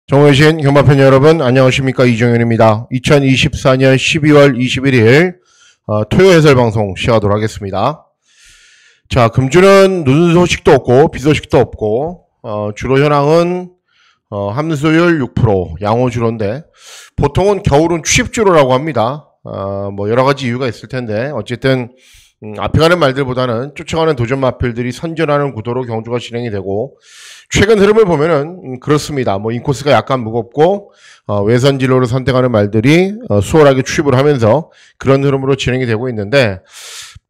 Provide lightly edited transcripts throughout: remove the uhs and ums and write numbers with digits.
정호신 경마팬 여러분 안녕하십니까, 이종현입니다. 2024년 12월 21일 토요 해설 방송 시작하도록 하겠습니다. 자, 금주는 눈 소식도 없고 비 소식도 없고 주로 현황은 함수율 6%, 양호 주로인데 보통은 겨울은 취입주로라고 합니다. 뭐 여러 가지 이유가 있을 텐데 어쨌든 앞에 가는 말들보다는 쫓아가는 도전 마필들이 선전하는 구도로 경주가 진행이 되고, 최근 흐름을 보면은 그렇습니다. 뭐 인코스가 약간 무겁고 외선 진로를 선택하는 말들이 수월하게 취입을 하면서 그런 흐름으로 진행이 되고 있는데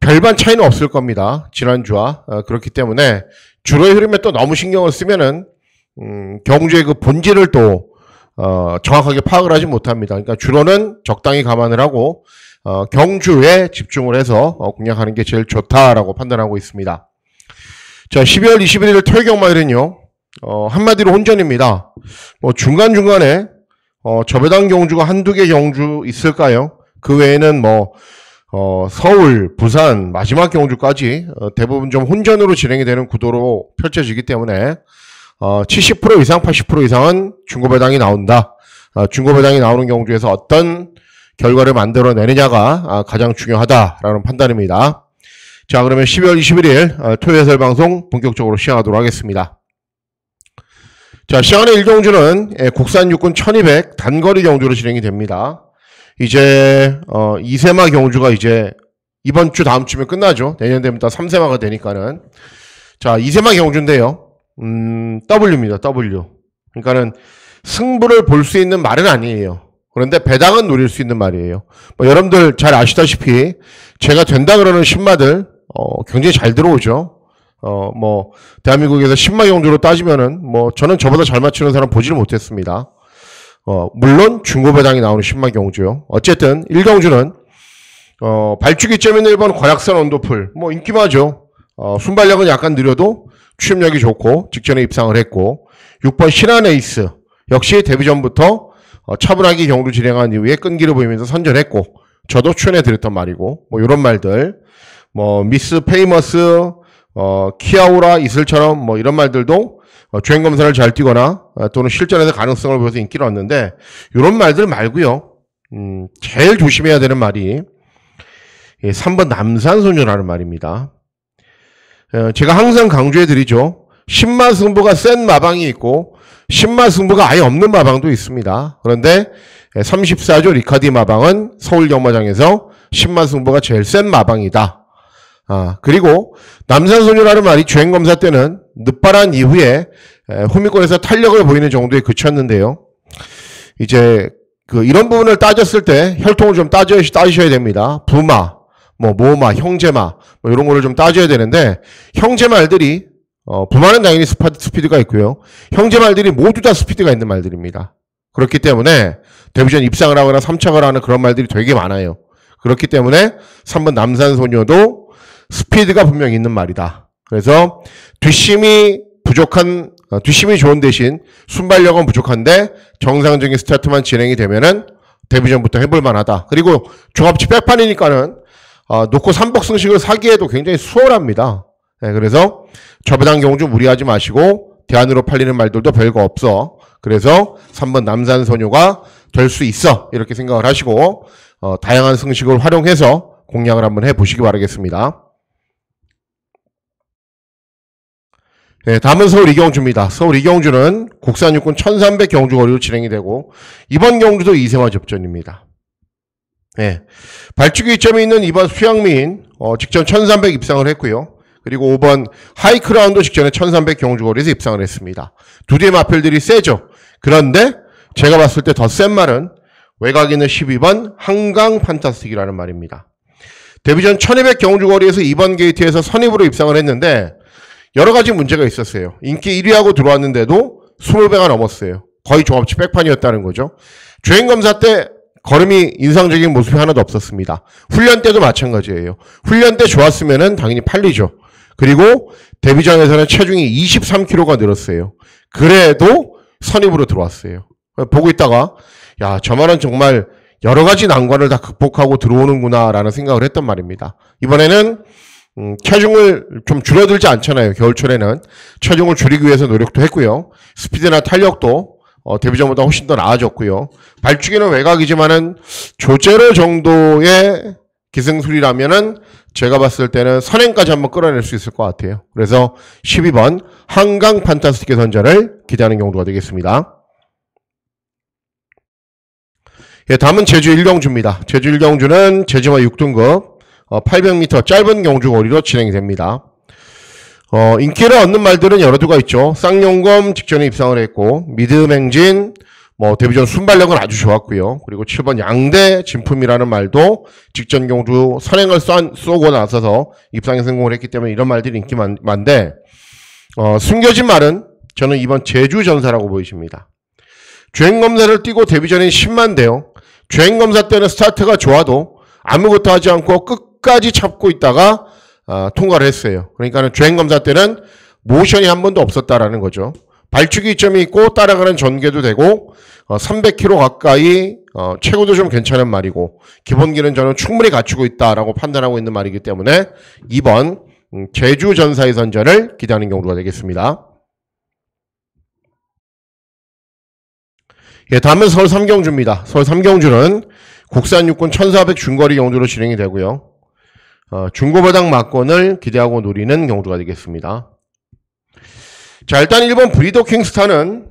별반 차이는 없을 겁니다, 지난주와. 그렇기 때문에 주로의 흐름에 또 너무 신경을 쓰면은 경주의 그 본질을 또 정확하게 파악을 하지 못합니다. 그러니까 주로는 적당히 감안을 하고 경주에 집중을 해서 공략하는 게 제일 좋다라고 판단하고 있습니다. 자, 12월 21일 토요 경마일은요, 한마디로 혼전입니다. 뭐 중간중간에 저배당 경주가 한두 개 경주 있을까요? 그 외에는 뭐 서울, 부산, 마지막 경주까지 대부분 좀 혼전으로 진행이 되는 구도로 펼쳐지기 때문에 70% 이상, 80% 이상은 중고배당이 나온다. 중고배당이 나오는 경주에서 어떤 결과를 만들어내느냐가 가장 중요하다라는 판단입니다. 자, 그러면 12월 21일 토요 해설 방송 본격적으로 시작하도록 하겠습니다. 자, 시작하는 1경주는 국산 육군 1200 단거리 경주로 진행이 됩니다. 이제 이세마 경주가 이제 이번 주 다음 주면 끝나죠. 내년 되면 3세마가 되니까는. 자, 이세마 경주인데요. W입니다. W. 그러니까는 승부를 볼 수 있는 말은 아니에요. 그런데 배당은 노릴 수 있는 말이에요. 뭐 여러분들 잘 아시다시피 제가 된다 그러는 신마들 굉장히 잘 들어오죠. 뭐 대한민국에서 신마 경주로 따지면은 뭐 저는 저보다 잘 맞추는 사람 보지를 못했습니다. 물론 중고 배당이 나오는 신마 경주요. 어쨌든 1경주는 발주기 점인 1번 관악산 언더풀, 뭐 인기마죠. 순발력은 약간 느려도 추임력이 좋고 직전에 입상을 했고, 6번 신한 에이스 역시 데뷔 전부터 차분하게 경주 진행한 이후에 끈기를 보이면서 선전했고, 저도 추천해 드렸던 말이고, 뭐 이런 말들, 뭐 미스 페이머스, 키아우라 이슬처럼 뭐 이런 말들도 주행 검사를 잘 뛰거나 또는 실전에서 가능성을 보여서 인기를 얻는데, 이런 말들 말고요, 제일 조심해야 되는 말이 3번 남산소녀라는 말입니다. 제가 항상 강조해 드리죠. 신마 승부가 센 마방이 있고 신마 승부가 아예 없는 마방도 있습니다. 그런데 34조 리카디 마방은 서울 경마장에서 신마 승부가 제일 센 마방이다. 그리고 남산소녀라는 말이 주행검사 때는 늦바란 이후에 호미권에서 탄력을 보이는 정도에 그쳤는데요. 이제 이런 부분을 따졌을 때 혈통을 좀 따지셔야 됩니다. 부마, 뭐 모마, 형제마, 뭐 이런 거를 좀 따져야 되는데, 형제말들이 부마는 당연히 스피드가 있고요. 형제말들이 모두 다 스피드가 있는 말들입니다. 그렇기 때문에 데뷔전 입상을 하거나 3착을 하는 그런 말들이 되게 많아요. 그렇기 때문에 3번 남산소녀도 스피드가 분명히 있는 말이다. 그래서 뒷심이 좋은 대신 순발력은 부족한데 정상적인 스타트만 진행이 되면은 데뷔전부터 해볼 만하다. 그리고 종합치 백판이니까는 놓고 3복 승식을 사기에도 굉장히 수월합니다. 네, 그래서 저배당 경주 무리하지 마시고 대안으로 팔리는 말들도 별거 없어. 그래서 3번 남산소녀가 될 수 있어, 이렇게 생각을 하시고 다양한 승식을 활용해서 공략을 한번 해보시기 바라겠습니다. 네, 다음은 서울 이경주입니다. 서울 이경주는 국산 육군 1300 경주 거리로 진행이 되고, 이번 경주도 이세마 접전입니다. 네, 발주기 이점이 있는 2번 수양민 직전 1300 입상을 했고요. 그리고 5번 하이크라운도 직전에 1300 경주거리에서 입상을 했습니다. 두 대의 마필들이 세죠. 그런데 제가 봤을 때 더 센 말은 외곽에 있는 12번 한강 판타스틱이라는 말입니다. 데뷔전 1200 경주거리에서 2번 게이트에서 선입으로 입상을 했는데 여러 가지 문제가 있었어요. 인기 1위하고 들어왔는데도 20배가 넘었어요. 거의 종합치 백판이었다는 거죠. 주행검사 때 걸음이 인상적인 모습이 하나도 없었습니다. 훈련 때도 마찬가지예요. 훈련 때 좋았으면은 당연히 팔리죠. 그리고 데뷔전에서는 체중이 23kg가 늘었어요. 그래도 선입으로 들어왔어요. 보고 있다가 야, 저만은 정말 여러 가지 난관을 다 극복하고 들어오는구나 라는 생각을 했단 말입니다. 이번에는 체중을 좀 줄어들지 않잖아요. 겨울철에는 체중을 줄이기 위해서 노력도 했고요. 스피드나 탄력도 데뷔전보다 훨씬 더 나아졌고요. 발주기는 외곽이지만은 조제로 정도의 기승술이라면은 제가 봤을 때는 선행까지 한번 끌어낼 수 있을 것 같아요. 그래서 12번 한강 판타스틱의 선전을 기대하는 경우가 되겠습니다. 예, 다음은 제주 1경주입니다. 제주 1경주는 제주마 6등급 800m 짧은 경주 거리로 진행이 됩니다. 인기를 얻는 말들은 여러 두가 있죠. 쌍용검 직전에 입상을 했고 미드맹진 데뷔전 순발력은 아주 좋았고요. 그리고 7번 양대 진품이라는 말도 직전 경주 선행을 쏘고 나서서 입상에 성공을 했기 때문에 이런 말들이 인기 많은데 숨겨진 말은 저는 이번 제주전사라고 보이십니다. 주행검사를 뛰고 데뷔전인 10만대요. 주행검사 때는 스타트가 좋아도 아무것도 하지 않고 끝까지 참고 있다가 통과를 했어요. 그러니까 주행검사 때는 모션이 한 번도 없었다라는 거죠. 발주기 이점이 있고 따라가는 전개도 되고 300km 가까이 최고도 좀 괜찮은 말이고 기본기는 저는 충분히 갖추고 있다라고 판단하고 있는 말이기 때문에 2번 제주전사의 선전을 기대하는 경우가 되겠습니다. 예, 다음은 서울 3경주입니다. 서울 3경주는 국산 육군 1400 중거리 경주로 진행이 되고요. 중고바닥 막권을 기대하고 노리는 경주가 되겠습니다. 자, 일단 1번 브리더 킹스타는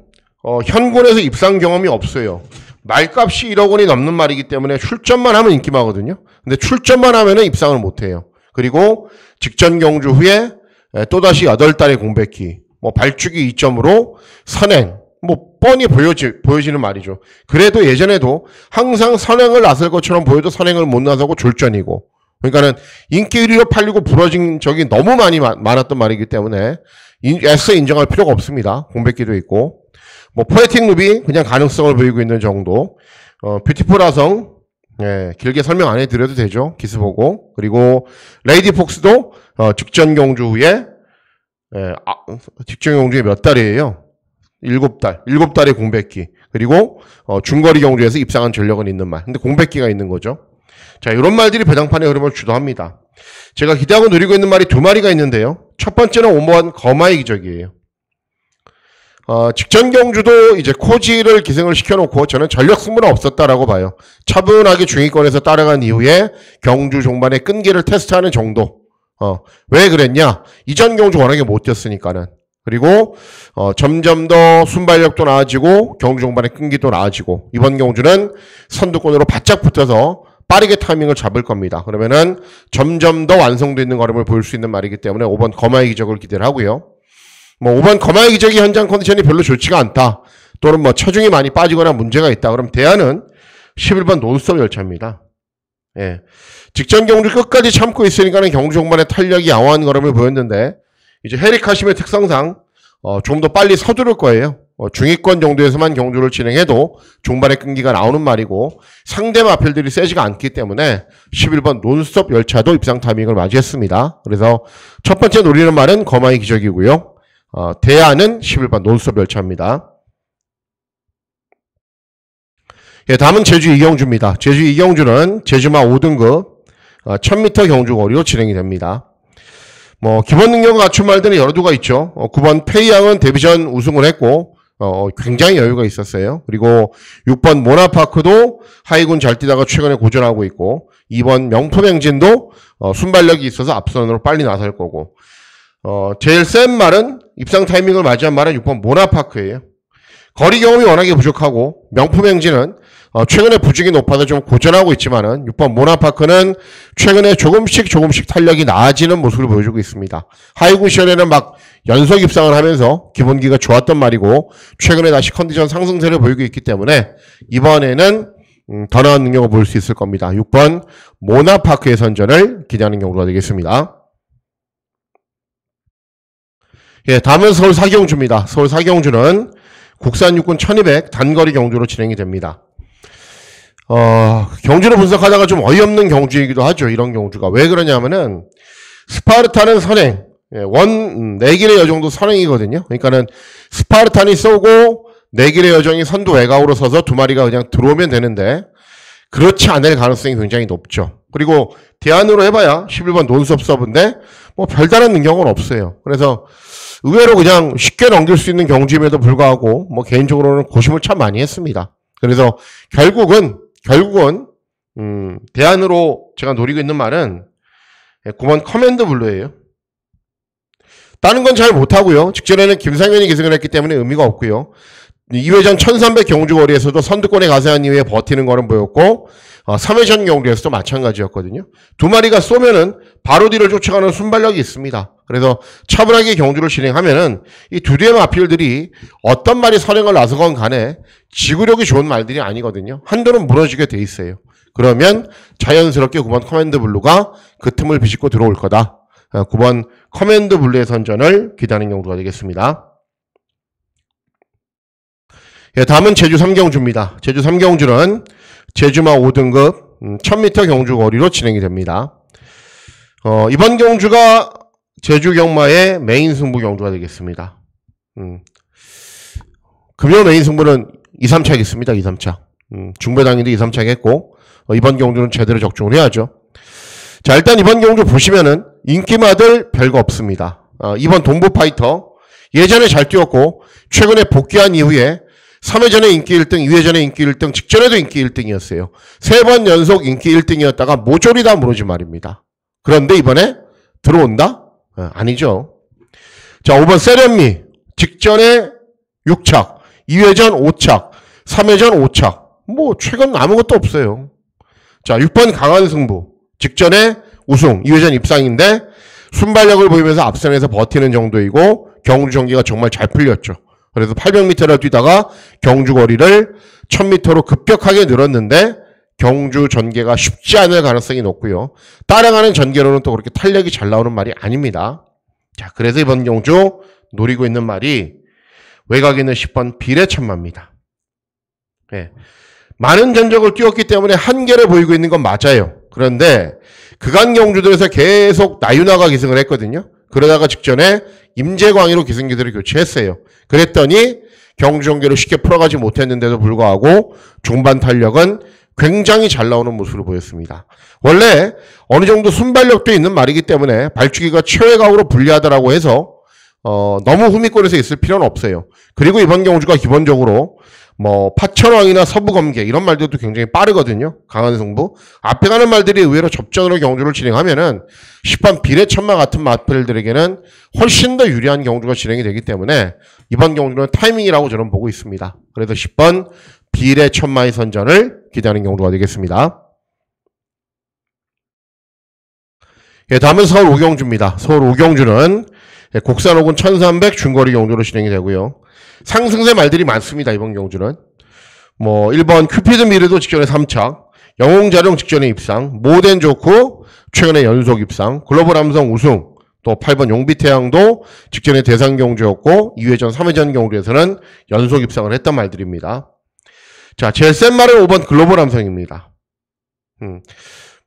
현군에서 입상 경험이 없어요. 말값이 1억 원이 넘는 말이기 때문에 출전만 하면 인기마거든요. 근데 출전만 하면 입상을 못해요. 그리고 직전 경주 후에 또다시 8달의 공백기, 발주기 2점으로 선행, 뻔히 보여지는 말이죠. 그래도 예전에도 항상 선행을 나설 것처럼 보여도 선행을 못 나서고 졸전이고, 그러니까는 인기 1위로 팔리고 부러진 적이 너무 많았던 말이기 때문에 애써 인정할 필요가 없습니다. 공백기도 있고, 포에틱 루비 그냥 가능성을 보이고 있는 정도. 뷰티풀 아성 길게 설명 안 해드려도 되죠. 기스 보고. 그리고 레이디 폭스도 직전 경주 후에 직전 경주에 몇 달이에요? 7달. 7달의 공백기. 그리고 중거리 경주에서 입상한 전력은 있는 말. 근데 공백기가 있는 거죠. 자, 이런 말들이 배당판의 흐름을 주도합니다. 제가 기대하고 노리고 있는 말이 2마리가 있는데요. 첫 번째는 5번 거마의 기적이에요. 직전 경주도 이제 코지를 기승을 시켜놓고 저는 전력 승부는 없었다라고 봐요. 차분하게 중위권에서 따라간 이후에 경주 종반에 끈기를 테스트하는 정도. 왜 그랬냐? 이전 경주 워낙에 못 뛰었으니까는. 그리고 점점 더 순발력도 나아지고 경주 종반의 끈기도 나아지고 이번 경주는 선두권으로 바짝 붙어서 빠르게 타이밍을 잡을 겁니다. 그러면은 점점 더 완성도 있는 걸음을 보일 수 있는 말이기 때문에 5번 거마의 기적을 기대를 하고요. 5번 거마의 기적이 현장 컨디션이 별로 좋지가 않다. 또는 체중이 많이 빠지거나 문제가 있다. 그럼 대안은 11번 논스톱 열차입니다. 예. 직전 경주 끝까지 참고 있으니까는 경주 종반의 탄력이 양호한 걸음을 보였는데 이제 헤리카심의 특성상 좀 더 빨리 서두를 거예요. 중위권 정도에서만 경주를 진행해도 종반의 끈기가 나오는 말이고 상대 마필들이 세지가 않기 때문에 11번 논스톱 열차도 입상 타이밍을 맞이했습니다. 그래서 첫 번째 노리는 말은 거마의 기적이고요. 대안은 11번 논스톱 열차입니다. 예, 다음은 제주 2경주입니다. 제주 2경주는 제주마 5등급 1000m 경주 거리로 진행이 됩니다. 기본 능력을 갖춘 말들은 여러 두가 있죠. 9번 페이양은 데뷔전 우승을 했고 굉장히 여유가 있었어요. 그리고 6번 모나파크도 하이군 잘 뛰다가 최근에 고전하고 있고 2번 명품행진도 순발력이 있어서 앞선으로 빨리 나설 거고 제일 센 말은 입상 타이밍을 맞이한 말은 6번 모나파크예요. 거리 경험이 워낙에 부족하고 명품행진은 최근에 부직이 높아서 좀 고전하고 있지만은 6번 모나파크는 최근에 조금씩 탄력이 나아지는 모습을 보여주고 있습니다. 하이군 시절에는 막 연속 입상을 하면서 기본기가 좋았던 말이고 최근에 다시 컨디션 상승세를 보이고 있기 때문에 이번에는 더 나은 능력을 보일 수 있을 겁니다. 6번 모나파크의 선전을 기대하는 경우가 되겠습니다. 예, 다음은 서울 4경주입니다. 서울 4경주는 국산 육군 1200 단거리 경주로 진행이 됩니다. 경주를 분석하다가 좀 어이없는 경주이기도 하죠. 이런 경주가. 왜 그러냐면은 스파르타는 선행, 4길의 여정도 선행이거든요. 그러니까는 스파르탄이 쏘고 4길의 여정이 선두 외곽으로 서서 2마리가 그냥 들어오면 되는데 그렇지 않을 가능성이 굉장히 높죠. 그리고 대안으로 해봐야 11번 논스톱 서브인데 뭐 별다른 능력은 없어요. 그래서 의외로 그냥 쉽게 넘길 수 있는 경주임에도 불구하고 뭐 개인적으로는 고심을 참 많이 했습니다. 그래서 결국은 대안으로 제가 노리고 있는 말은 9번 커맨드 블루예요. 다른 건 잘 못하고요. 직전에는 김상현이 기승을 했기 때문에 의미가 없고요. 2회전 1300 경주거리에서도 선두권에 가세한 이후에 버티는 거는 보였고 3회전 경주에서도 마찬가지였거든요. 두 마리가 쏘면은 바로 뒤를 쫓아가는 순발력이 있습니다. 그래서 차분하게 경주를 진행하면은 이 두 대의 마필들이 어떤 말이 선행을 나서건 간에 지구력이 좋은 말들이 아니거든요. 한도는 무너지게 돼 있어요. 그러면 자연스럽게 9번 커맨드 블루가 그 틈을 비집고 들어올 거다. 9번 커맨드 블루의 선전을 기대하는 경주가 되겠습니다. 예, 다음은 제주 3경주입니다. 제주 3경주는 제주마 5등급 1000m 경주 거리로 진행이 됩니다. 이번 경주가 제주 경마의 메인 승부 경주가 되겠습니다. 금요 메인 승부는 2, 3차가 있습니다. 2, 3차. 중배당인도 2, 3차가 했고 이번 경주는 제대로 적중을 해야죠. 자, 일단 이번 경주 보시면은 인기마들 별거 없습니다. 이번 동부파이터 예전에 잘 뛰었고 최근에 복귀한 이후에 3회전에 인기 1등, 2회전에 인기 1등, 직전에도 인기 1등이었어요. 3번 연속 인기 1등이었다가 모조리 다 무너진 말입니다. 그런데 이번에 들어온다? 아니죠. 자, 5번 세련미 직전에 6착, 2회전 5착, 3회전 5착. 뭐 최근 아무것도 없어요. 자, 6번 강한승부 직전에 우승, 2회전 입상인데 순발력을 보이면서 앞선에서 버티는 정도이고 경주 전개가 정말 잘 풀렸죠. 그래서 800m를 뛰다가 경주 거리를 1000m로 급격하게 늘었는데 경주 전개가 쉽지 않을 가능성이 높고요. 따라가는 전개로는 또 그렇게 탄력이 잘 나오는 말이 아닙니다. 자, 그래서 이번 경주 노리고 있는 말이 외곽에 있는 10번 비례천마입니다. 네. 많은 전적을 뛰었기 때문에 한계를 보이고 있는 건 맞아요. 그런데 그간 경주들에서 계속 나윤아가 기승을 했거든요. 그러다가 직전에 임재광희로 기승기들을 교체했어요. 그랬더니 경주 전개를 쉽게 풀어가지 못했는데도 불구하고 중반 탄력은 굉장히 잘 나오는 모습을 보였습니다. 원래 어느 정도 순발력도 있는 말이기 때문에 발주기가 최외곽으로 불리하다라고 해서 너무 후미권에서 있을 필요는 없어요. 그리고 이번 경주가 기본적으로 뭐 파천왕이나 서부검계 이런 말들도 굉장히 빠르거든요. 강한 승부. 앞에 가는 말들이 의외로 접전으로 경주를 진행하면은 10번 비례천마 같은 마필들에게는 훨씬 더 유리한 경주가 진행이 되기 때문에 이번 경주는 타이밍이라고 저는 보고 있습니다. 그래서 10번 비례천마의 선전을 기대하는 경주가 되겠습니다. 예, 다음은 서울 5경주입니다. 서울 5경주는 곡산 5군 1300 중거리 경주로 진행이 되고요. 상승세 말들이 많습니다. 이번 경주는. 뭐 1번 큐피드 미르도 직전에 3착, 영웅자룡 직전에 입상, 모덴 좋고 최근에 연속 입상, 글로벌 함성 우승, 또 8번 용비태양도 직전에 대상 경주였고 2회전, 3회전 경주에서는 연속 입상을 했던 말들입니다. 자, 제일 센 말은 5번 글로벌 함성입니다.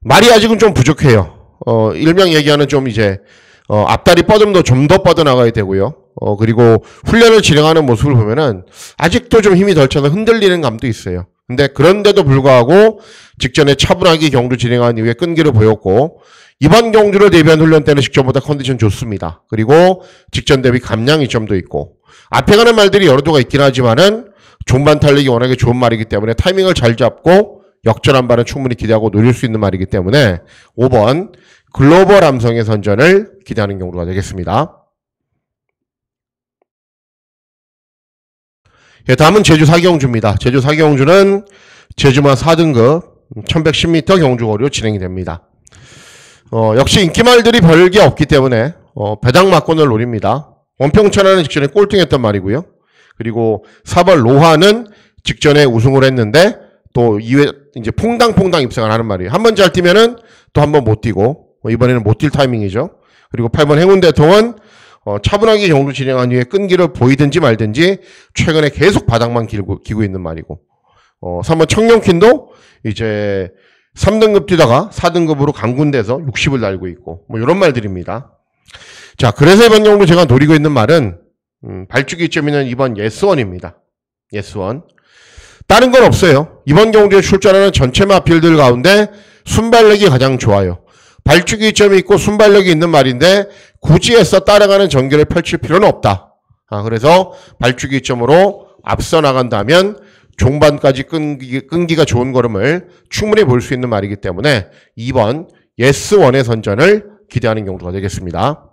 말이 아직은 좀 부족해요. 일명 얘기하는 좀 이제 앞다리 뻗음도 좀 더 뻗어나가야 되고요. 그리고 훈련을 진행하는 모습을 보면은 아직도 좀 힘이 덜 차서 흔들리는 감도 있어요. 근데 그런데도 불구하고 직전에 차분하게 경주 진행한 이후에 끈기를 보였고 이번 경주를 대비한 훈련 때는 직전보다 컨디션 좋습니다. 그리고 직전 대비 감량 이점도 있고 앞에 가는 말들이 여러 도가 있긴 하지만은 종반 탄력이 워낙에 좋은 말이기 때문에 타이밍을 잘 잡고 역전한 발은 충분히 기대하고 노릴 수 있는 말이기 때문에 5번 글로벌 함성의 선전을 기대하는 경우가 되겠습니다. 예, 다음은 제주 4경주입니다. 제주 4경주는 제주마 4등급 1110m 경주거리로 진행이 됩니다. 역시 인기말들이 별게 없기 때문에 배당 막권을 노립니다. 원평천하는 직전에 꼴등했단 말이고요. 그리고 4번 로하는 직전에 우승을 했는데 또 2회 이제 퐁당퐁당 입상을 하는 말이에요. 한 번 잘 뛰면은 또 한 번 못 뛰고 이번에는 못 뛸 타이밍이죠. 그리고 8번 행운대통은 차분하게 경주 진행한 후에 끈기를 보이든지 말든지 최근에 계속 바닥만 기고 있는 말이고 3번 청룡킨도 이제 3등급 뛰다가 4등급으로 강군돼서 60을 달고 있고 뭐 이런 말들입니다. 자, 그래서 이번 경주 제가 노리고 있는 말은 발주기 이점이는 이번 예스원입니다. 예스원. 다른 건 없어요. 이번 경주에 출전하는 전체 마필들 가운데 순발력이 가장 좋아요. 발주기 점이 있고 순발력이 있는 말인데 굳이 애써 따라가는 전개를 펼칠 필요는 없다. 그래서 발주기 점으로 앞서 나간다면 종반까지 끈기가 좋은 걸음을 충분히 볼 수 있는 말이기 때문에 2번 예스1의 선전을 기대하는 경우가 되겠습니다.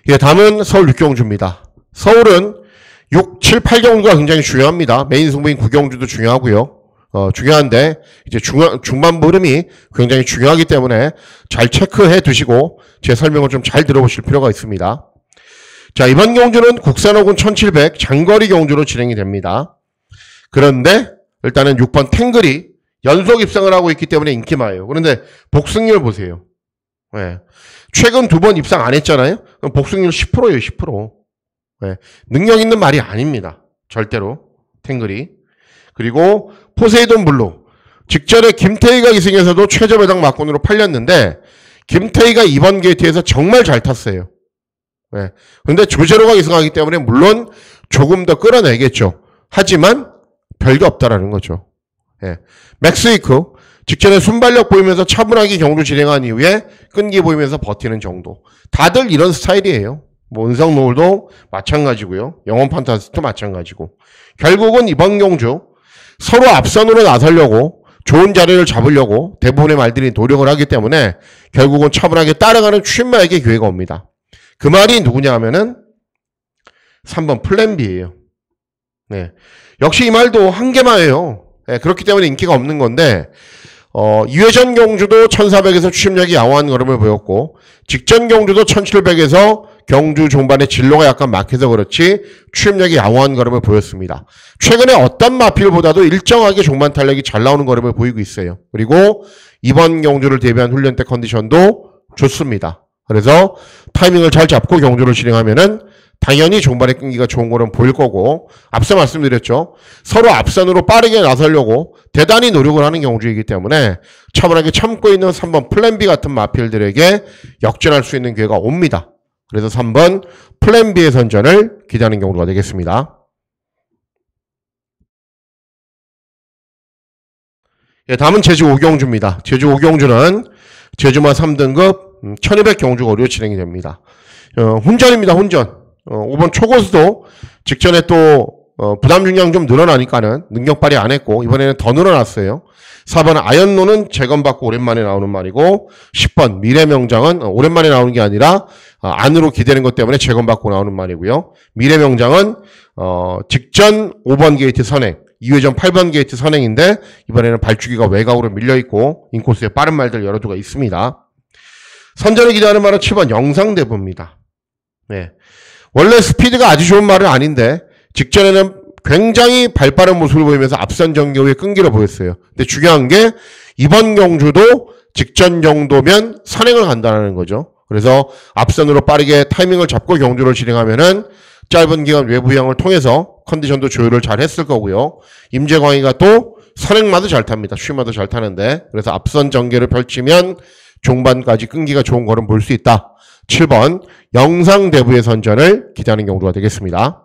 예, 다음은 서울 6경주입니다. 서울은 6, 7, 8경주가 굉장히 중요합니다. 메인 승부인 9경주도 중요하고요. 중요한데 이제 중반부 흐름이 굉장히 중요하기 때문에 잘 체크해 두시고 제 설명을 좀 잘 들어보실 필요가 있습니다. 자, 이번 경주는 국산호군 1700 장거리 경주로 진행이 됩니다. 그런데 일단은 6번 탱글이 연속 입상을 하고 있기 때문에 인기 많아요. 그런데 복승률 보세요. 네. 최근 2번 입상 안 했잖아요. 그럼 복승률 10%예요. 10%. 네. 능력 있는 말이 아닙니다. 절대로 탱글이. 그리고 포세이돈 블루. 직전에 김태희가 이승에서도 최저 배당 막권으로 팔렸는데 김태희가 이번 게이트에서 정말 잘 탔어요. 네. 근데 조제로가 이승하기 때문에 물론 조금 더 끌어내겠죠. 하지만 별게 없다라는 거죠. 네. 맥스위크. 직전에 순발력 보이면서 차분하게 경주 진행한 이후에 끈기 보이면서 버티는 정도. 다들 이런 스타일이에요. 뭐 은성 노을도 마찬가지고요. 영원 판타스도 마찬가지고. 결국은 이번 경주 서로 앞선으로 나서려고 좋은 자리를 잡으려고 대부분의 말들이 노력을 하기 때문에 결국은 차분하게 따라가는 취임마에게 기회가 옵니다. 그 말이 누구냐 하면은 3번 플랜 B예요. 네. 역시 이 말도 한계마예요. 네, 그렇기 때문에 인기가 없는 건데 2회전 경주도 1400에서 추임력이 양호한 걸음을 보였고 직전 경주도 1700에서 경주 종반의 진로가 약간 막혀서 그렇지 추임력이 양호한 걸음을 보였습니다. 최근에 어떤 마필보다도 일정하게 종반 탄력이 잘 나오는 걸음을 보이고 있어요. 그리고 이번 경주를 대비한 훈련 때 컨디션도 좋습니다. 그래서 타이밍을 잘 잡고 경주를 진행하면은 당연히 종반의 끈기가 좋은 거는 보일 거고 앞서 말씀드렸죠. 서로 앞선으로 빠르게 나서려고 대단히 노력을 하는 경주이기 때문에 차분하게 참고 있는 3번 플랜 B 같은 마필들에게 역전할 수 있는 기회가 옵니다. 그래서 3번 플랜 B의 선전을 기대하는 경우가 되겠습니다. 예, 다음은 제주 5경주입니다. 제주 5경주는 제주마 3등급 1200 경주거리로 진행이 됩니다. 훈전입니다. 훈전. 5번 초고수도 직전에 또 부담 중량 좀 늘어나니까는 능력 발휘 안 했고 이번에는 더 늘어났어요. 4번 아연노는 재건받고 오랜만에 나오는 말이고 10번 미래명장은 오랜만에 나오는 게 아니라 안으로 기대는 것 때문에 재건받고 나오는 말이고요. 미래명장은 직전 5번 게이트 선행 2회전 8번 게이트 선행인데 이번에는 발주기가 외곽으로 밀려있고 인코스에 빠른 말들 여러 두가 있습니다. 선전을 기대하는 말은 7번 영상대부입니다. 네. 원래 스피드가 아주 좋은 말은 아닌데 직전에는 굉장히 발빠른 모습을 보이면서 앞선 전개 후에 끈기를 보였어요. 근데 중요한 게 이번 경주도 직전 정도면 선행을 간다는 거죠. 그래서 앞선으로 빠르게 타이밍을 잡고 경주를 진행하면은 짧은 기간 외부 향을 통해서 컨디션도 조율을 잘 했을 거고요. 임재광이가 또 선행마도 잘 탑니다. 쉬마도 잘 타는데 그래서 앞선 전개를 펼치면 종반까지 끈기가 좋은 걸음 볼 수 있다. 7번 영상대부의 선전을 기대하는 경우가 되겠습니다.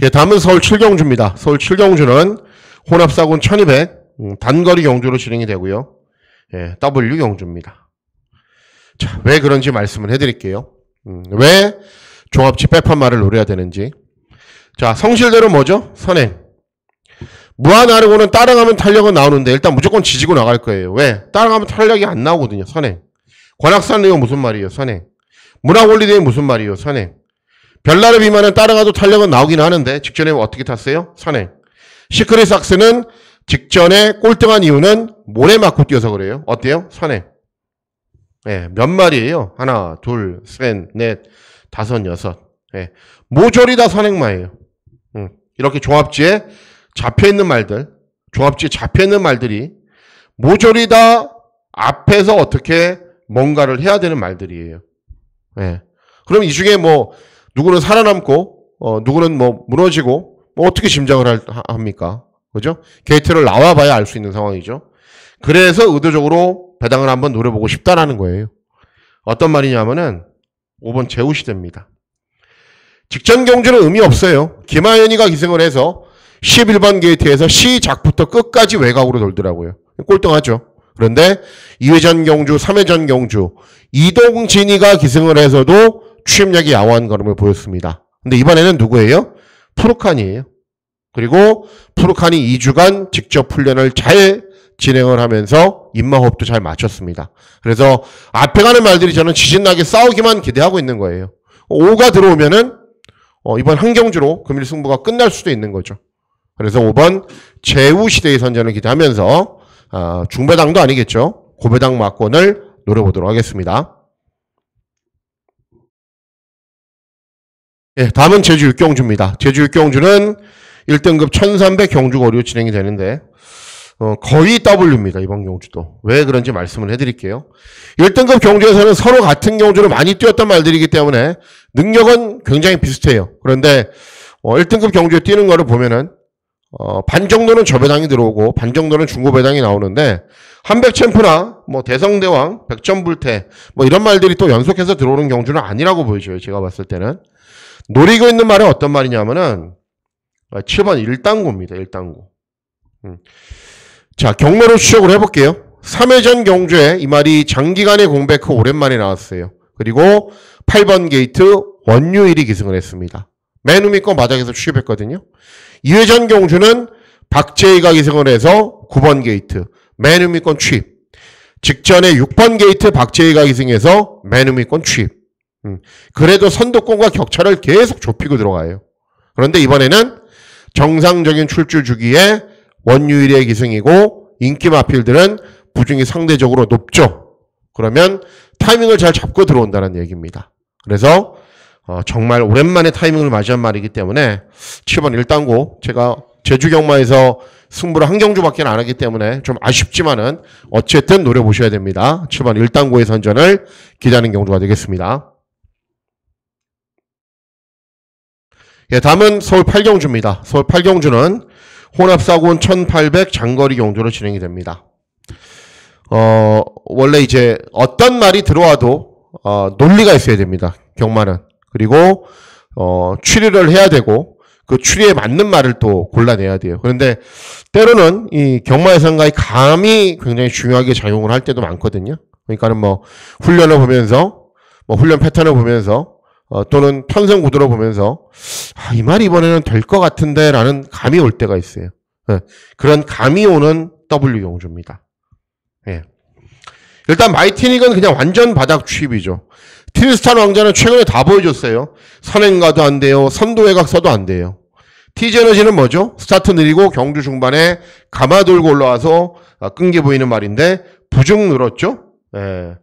예, 다음은 서울 7경주입니다. 서울 7경주는 혼합사군 1200 단거리 경주로 진행이 되고요. 예, W 경주입니다. 자, 왜 그런지 말씀을 해드릴게요. 왜 종합치 빼판말을 노려야 되는지. 자, 성실대로 뭐죠? 선행. 무한하르고는 따라가면 탄력은 나오는데 일단 무조건 지지고 나갈 거예요. 왜? 따라가면 탄력이 안 나오거든요. 선행. 관악산리오 무슨 말이에요? 선행. 문화홀리데이 무슨 말이에요? 선행. 별나르 비만은 따라가도 탄력은 나오긴 하는데 직전에 어떻게 탔어요? 선행. 시크릿 삭스는 직전에 꼴등한 이유는 모래 맞고 뛰어서 그래요. 어때요? 선행. 예, 몇 마리예요? 하나, 둘, 셋, 넷, 다섯, 여섯. 예, 모조리 다 선행마예요. 이렇게 종합지에 잡혀있는 말들, 종합지에 잡혀있는 말들이 모조리 다 앞에서 어떻게 뭔가를 해야 되는 말들이에요. 예. 그럼 이 중에 뭐 누구는 살아남고 누구는 뭐 무너지고 뭐 어떻게 짐작을 합니까? 그죠? 게이트를 나와봐야 알 수 있는 상황이죠. 그래서 의도적으로 배당을 한번 노려보고 싶다라는 거예요. 어떤 말이냐면은 5번 제우시대입니다. 직전 경주는 의미 없어요. 김하연이가 기승을 해서 11번 게이트에서 시작부터 끝까지 외곽으로 돌더라고요. 꼴등하죠. 그런데 2회전 경주, 3회전 경주 이동진이가 기승을 해서도 추임력이 양호한 걸음을 보였습니다. 근데 이번에는 누구예요? 푸르칸이에요. 그리고 푸르칸이 2주간 직접 훈련을 잘 진행을 하면서 입마호흡도 잘 맞췄습니다. 그래서 앞에 가는 말들이 저는 지진나게 싸우기만 기대하고 있는 거예요. 5가 들어오면은 이번 한 경주로 금일 승부가 끝날 수도 있는 거죠. 그래서 5번 제우시대의 선전을 기대하면서 중배당도 아니겠죠. 고배당 막권을 노려보도록 하겠습니다. 예, 다음은 제주 6경주입니다. 제주 6경주는 1등급 1300 경주 거리로 진행이 되는데 거의 W입니다. 이번 경주도. 왜 그런지 말씀을 해드릴게요. 1등급 경주에서는 서로 같은 경주를 많이 뛰었던 말들이기 때문에 능력은 굉장히 비슷해요. 그런데 1등급 경주에 뛰는 거를 보면은 반 정도는 저배당이 들어오고 반 정도는 중고배당이 나오는데 한백챔프나 뭐 대성대왕, 백전불태 뭐 이런 말들이 또 연속해서 들어오는 경주는 아니라고 보여져요. 제가 봤을 때는. 노리고 있는 말은 어떤 말이냐면은 7번 1당구입니다. 1당구. 자, 경매로 추적을 해볼게요. 3회전 경주에 이 말이 장기간의 공백 후 오랜만에 나왔어요. 그리고 8번 게이트 원유일이 기승을 했습니다. 맨 위권 바닥에서 취입했거든요. 2회전 경주는 박재희가 기승을 해서 9번 게이트 맨 위권 취입. 직전에 6번 게이트 박재희가 기승해서 맨 위권 취입. 그래도 선두권과 격차를 계속 좁히고 들어가요. 그런데 이번에는 정상적인 출주 주기에 원유일의 기승이고 인기 마필들은 부중이 상대적으로 높죠. 그러면 타이밍을 잘 잡고 들어온다는 얘기입니다. 그래서 정말 오랜만에 타이밍을 맞이한 말이기 때문에 7번 1당구 제가 제주 경마에서 승부를 한 경주밖에 안 하기 때문에 좀 아쉽지만은 어쨌든 노려보셔야 됩니다. 7번 1당구의 선전을 기대하는 경주가 되겠습니다. 예, 다음은 서울 8경주입니다. 서울 8경주는 혼합사고원 1800 장거리 경주로 진행이 됩니다. 원래 이제 어떤 말이 들어와도 논리가 있어야 됩니다. 경마는. 그리고 추리를 해야 되고 그 추리에 맞는 말을 또 골라내야 돼요. 그런데 때로는 이 경마 예상가의 감이 굉장히 중요하게 작용을 할 때도 많거든요. 그러니까는 뭐 훈련을 보면서 뭐 훈련 패턴을 보면서 또는 편성 구도를 보면서 이 말이 이번에는 될 것 같은데 라는 감이 올 때가 있어요. 네. 그런 감이 오는 W 경주입니다. 네. 일단 마이티닉은 그냥 완전 바닥 취입이죠. 트리스탄 왕자는 최근에 다 보여줬어요. 선행가도 안 돼요. 선도외곽서도 안 돼요. 티제너지는 뭐죠? 스타트 느리고 경주 중반에 가마 돌고 올라와서 끈기 보이는 말인데 부중 늘었죠? 네.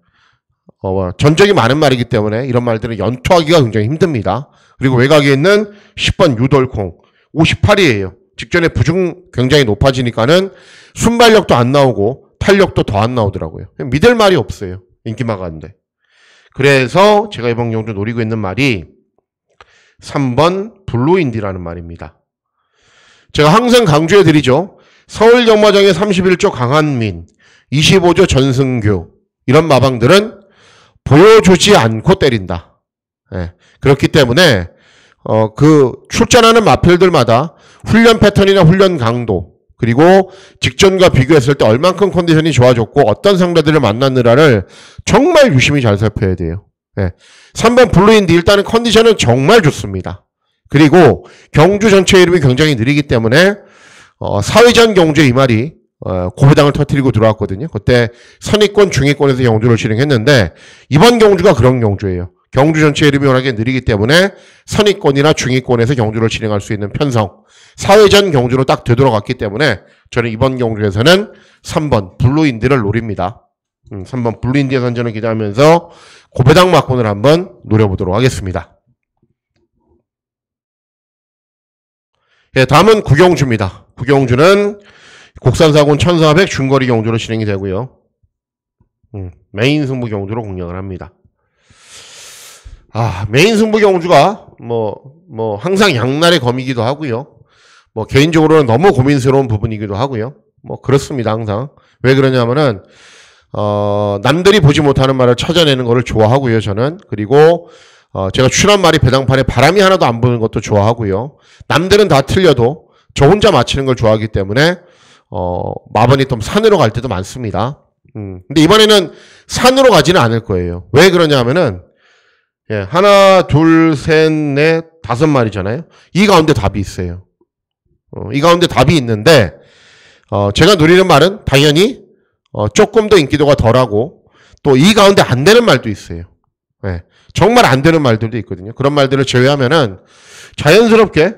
전적이 많은 말이기 때문에 이런 말들은 연투하기가 굉장히 힘듭니다. 그리고 외곽에 있는 10번 유돌콩 58이에요. 직전에 부중 굉장히 높아지니까는 순발력도 안 나오고 탄력도 더 안 나오더라고요. 믿을 말이 없어요. 인기마가인데. 그래서 제가 이번 경주 노리고 있는 말이 3번 블루인디라는 말입니다. 제가 항상 강조해 드리죠. 서울경마장의 31조 강한민, 25조 전승규 이런 마방들은 보여주지 않고 때린다. 네. 그렇기 때문에 그 출전하는 마필들마다 훈련 패턴이나 훈련 강도 그리고 직전과 비교했을 때 얼만큼 컨디션이 좋아졌고 어떤 상대들을 만났느라를 정말 유심히 잘 살펴야 돼요. 네. 3번 블루인디 일단은 컨디션은 정말 좋습니다. 그리고 경주 전체 이름이 굉장히 느리기 때문에 4회전 경주에 이 말이 고배당을 터뜨리고 들어왔거든요. 그때 선위권, 중위권에서 경주를 진행했는데 이번 경주가 그런 경주예요. 경주 전체 이름이 워낙에 느리기 때문에 선위권이나 중위권에서 경주를 진행할 수 있는 편성 4회전 경주로 딱 되돌아갔기 때문에 저는 이번 경주에서는 3번 블루인디를 노립니다. 3번 블루인디의 선전을 기대하면서 고배당 막권을 한번 노려보도록 하겠습니다. 예, 다음은 구경주입니다. 구경주는 국산사고원 1400 중거리 경주로 진행이 되고요. 메인 승부 경주로 공략을 합니다. 메인 승부 경주가 뭐 항상 양날의 검이기도 하고요. 뭐 개인적으로는 너무 고민스러운 부분이기도 하고요. 뭐 그렇습니다. 항상. 왜 그러냐면은 남들이 보지 못하는 말을 찾아내는 거를 좋아하고요. 저는. 그리고 제가 추천한 말이 배당판에 바람이 하나도 안 부는 것도 좋아하고요. 남들은 다 틀려도 저 혼자 맞히는 걸 좋아하기 때문에 마번이 좀 산으로 갈 때도 많습니다. 근데 이번에는 산으로 가지는 않을 거예요. 왜 그러냐 하면은 예, 하나, 둘, 셋, 넷, 5마리잖아요. 이 가운데 답이 있어요. 이 가운데 답이 있는데 제가 누리는 말은 당연히 조금 더 인기도가 덜하고 또 이 가운데 안 되는 말도 있어요. 예, 정말 안 되는 말들도 있거든요. 그런 말들을 제외하면은 자연스럽게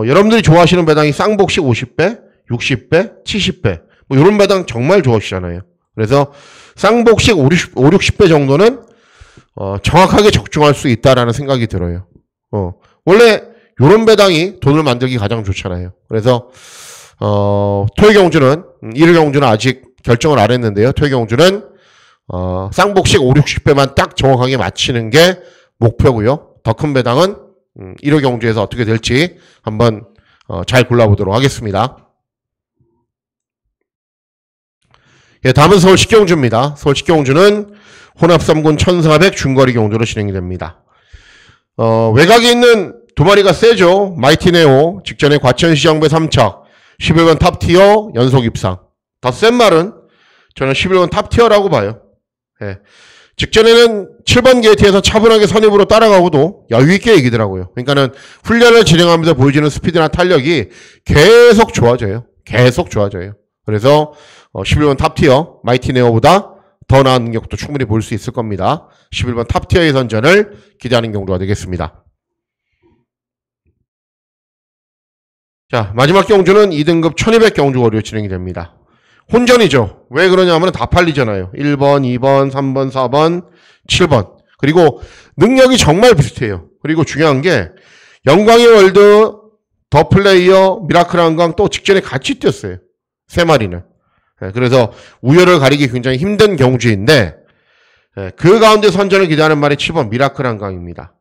여러분들이 좋아하시는 배당이 쌍복식 50배, 60배, 70배 뭐 이런 배당 정말 좋아하시잖아요. 그래서 쌍복식 5, 60배 정도는 정확하게 적중할 수 있다라는 생각이 들어요. 원래 이런 배당이 돈을 만들기 가장 좋잖아요. 그래서 토요 경주는 1일 경주는 아직 결정을 안 했는데요. 토요 경주는 쌍복식 5, 60배만 딱 정확하게 맞히는 게 목표고요. 더 큰 배당은 1호 경주에서 어떻게 될지 한번 잘 골라보도록 하겠습니다. 예, 다음은 서울 식경주입니다. 서울 식경주는 혼합 3군 1400 중거리 경주로 진행이 됩니다. 외곽에 있는 두 마리가 세죠. 마이티네오, 직전에 과천시장배 3착, 11번 탑티어 연속 입상. 더 센 말은 저는 11번 탑티어라고 봐요. 예. 직전에는 7번 게이트에서 차분하게 선입으로 따라가고도 여유있게 이기더라고요. 그러니까는 훈련을 진행하면서 보여지는 스피드나 탄력이 계속 좋아져요. 계속 좋아져요. 그래서 11번 탑티어 마이티네오보다 더 나은 능력도 충분히 볼 수 있을 겁니다. 11번 탑티어의 선전을 기대하는 경주가 되겠습니다. 자, 마지막 경주는 2등급 1200 경주거리로 진행이 됩니다. 혼전이죠. 왜 그러냐면 다 팔리잖아요. 1번, 2번, 3번, 4번, 7번. 그리고 능력이 정말 비슷해요. 그리고 중요한 게 영광의 월드, 더 플레이어, 미라클 한강 또 직전에 같이 뛰었어요. 3마리는. 그래서 우열을 가리기 굉장히 힘든 경주인데 그 가운데 선전을 기대하는 말이 7번 미라클 한강입니다.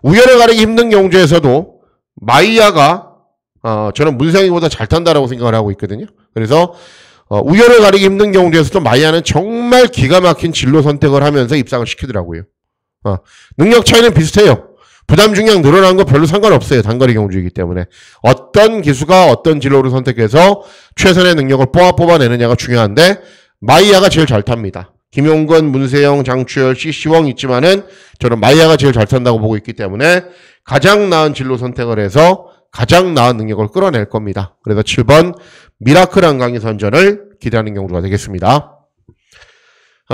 우열을 가리기 힘든 경주에서도 마이야가 저는 문생이보다 잘 탄다라고 생각을 하고 있거든요. 그래서 우열을 가리기 힘든 경주에서도 마이야는 정말 기가 막힌 진로 선택을 하면서 입상을 시키더라고요. 능력 차이는 비슷해요. 부담 중량 늘어나는 거 별로 상관없어요. 단거리 경주이기 때문에. 어떤 기수가 어떤 진로를 선택해서 최선의 능력을 뽑아내느냐가 중요한데 마이야가 제일 잘 탑니다. 김용건, 문세영, 장추열, CC웡 있지만은 저는 마이야가 제일 잘 탄다고 보고 있기 때문에 가장 나은 진로 선택을 해서 가장 나은 능력을 끌어낼 겁니다. 그래서 7번 미라클 한강의 선전을 기대하는 경주가 되겠습니다.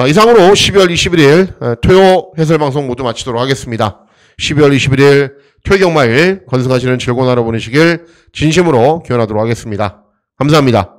이상으로 12월 21일 토요 해설방송 모두 마치도록 하겠습니다. 12월 21일 토요경마일 건승하시는 즐거운 하루 보내시길 진심으로 기원하도록 하겠습니다. 감사합니다.